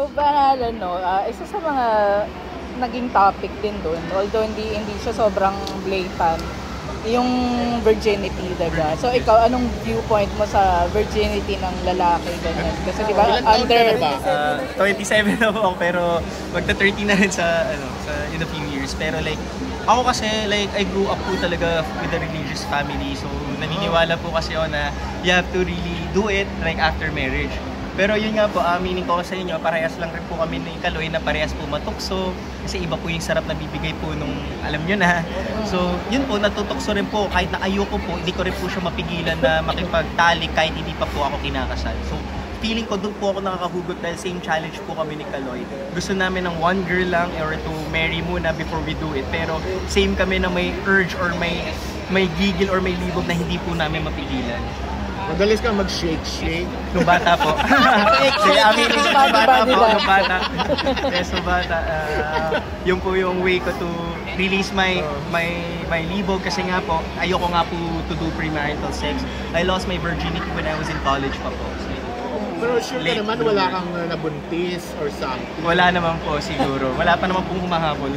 So, banal, no, isa sa mga naging topic din doon, although hindi siya sobrang blatant, yung virginity, diba? So, ikaw, anong viewpoint mo sa virginity ng lalaki, ganyan? Kasi, di ba, under... 27 na po ako, pero magta-30 na rin sa in a few years. Pero like, ako kasi, like, I grew up po talaga with a religious family. So, naniniwala po kasi ako na you have to really do it, like, after marriage. Pero yun nga po, aminin ko sa inyo, parehas lang rin po kami ni Kaloy na parehas po matukso. Kasi iba po yung sarap na bibigay po nung alam nyo na. So yun po, natutukso rin po. Kahit na ayoko po, hindi ko rin po siya mapigilan na makipagtalik kahit hindi pa po ako kinakasal. So feeling ko doon po ako nakakahugot dahil same challenge po kami ni Kaloy. Gusto namin ng one girl lang or to marry muna before we do it. Pero same kami na may urge or may gigil or may libog na hindi po namin mapigilan. Madalas kang mag-shake. Nung bata po. Kaya aminin ko nung bata po. Nung bata. Yes, nung bata. Yun po yung way ko to release my libog. Kasi nga po, ayoko nga po to do premarital sex. I lost my virginity when I was in college pa po. Pero sure ka naman wala kang nabuntis or something? Wala naman po siguro. Wala pa naman pong humahabol.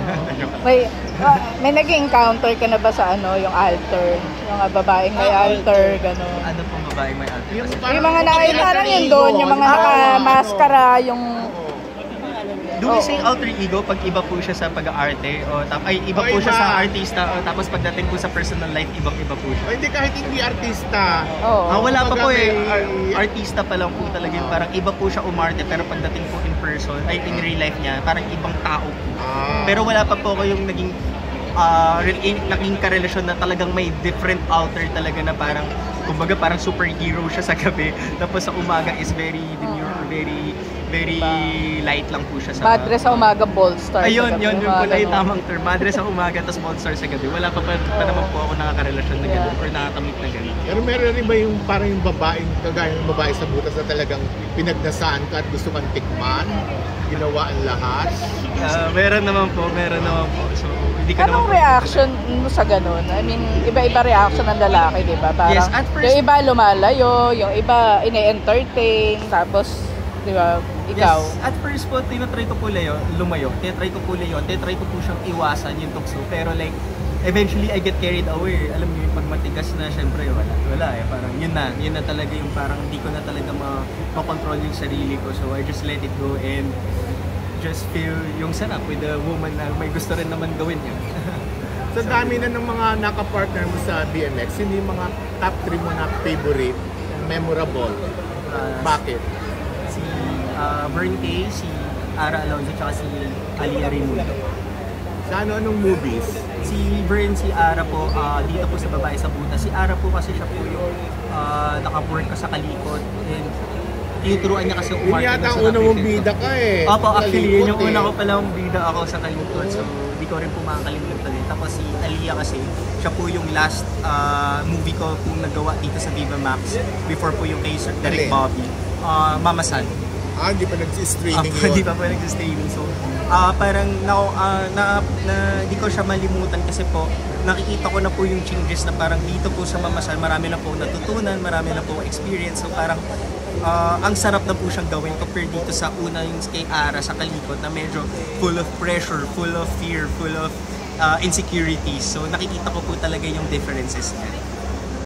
May naging encounter ka na ba sa yung altar? Yung babaeng may altar, gano'n? Ano pong babaeng may altar? Yung mga parang yun doon, yung mga naka-maskara, yung... Do we say alter ego pag iba po siya sa pag-aarte? Iba po siya sa artista, tapos pagdating po sa personal life, ibang-iba po siya? O hindi, kahit hindi artista. Wala pa po artista pa lang po talaga yung parang iba po siya umarte, pero pagdating po in person, in real life niya, parang ibang tao po. Pero wala pa po ko yung naging karelasyon na talagang may different alter talaga na parang, kumbaga parang superhero siya sa gabi, tapos sa umaga is very demure, very light lang po siya sa... Madre sa umaga, bolster. Ayun, yun po na yung tamang term. Madre sa umaga, tapos bolster sa gabi. Wala pa naman po ako nakakarelasyon na gano'n or nakakamit na gano'n. Pero meron rin ba yung parang yung babaeng, kagaya ng babae sa butas na talagang pinagnasaan ka at gusto kang tikman? Ginawa ang lahat? Meron naman po. So, hindi ka anong reaction mo sa gano'n? I mean, iba-iba reaction ng lalaki, di ba? Parang, yes, at first, yung iba lumalayo, yung iba ine-entertain, tapos, di ba, ikaw? Yes, at first po, tinatry ko po lumayo. Tinatry ko po siyang iwasan yung tukso. Pero like, eventually I get carried away. Alam niyo, pag matigas na, syempre, wala eh. Parang yun na talaga yung parang hindi ko na talaga makontrol yung sarili ko. So I just let it go and just feel yung sarap with the woman na may gusto rin naman gawin niya. Sa dami na ng mga naka-partner mo sa BMX, hindi yung mga top 3 mo na favorite, memorable. Bakit? Si Vern Kay, si Ara Alonzo, tsaka si Alia Raimundo. Sa anong movies? Si Vern, si Ara po, dito po sa Babae sa Butas. Si Ara po kasi siya po yung naka-work ko sa Kalikot. And tinuturuan niya kasi umarte. Yun yata ang una mong bida ka eh. Opo, actually, yun yung una ko palang bida ako sa Kalikot. So, hindi ko rin po makakalimutan eh. Tapos si Alia kasi, siya po yung last movie ko kung nagawa dito sa Viva Max. Before po yung kay Sir Derek Bobby. Mama San. Hindi pa nag-streaming yun. Hindi pa nag-streaming. So, parang di ko siya malimutan kasi po, nakikita ko na po yung changes na parang dito po sa Mama San, marami na po natutunan, marami na po experience. So, parang ang sarap na po siyang gawin compared dito sa una yung kay Ara sa Kalikot na medyo full of pressure, full of fear, full of insecurities. So, nakikita ko po talaga yung differences niya.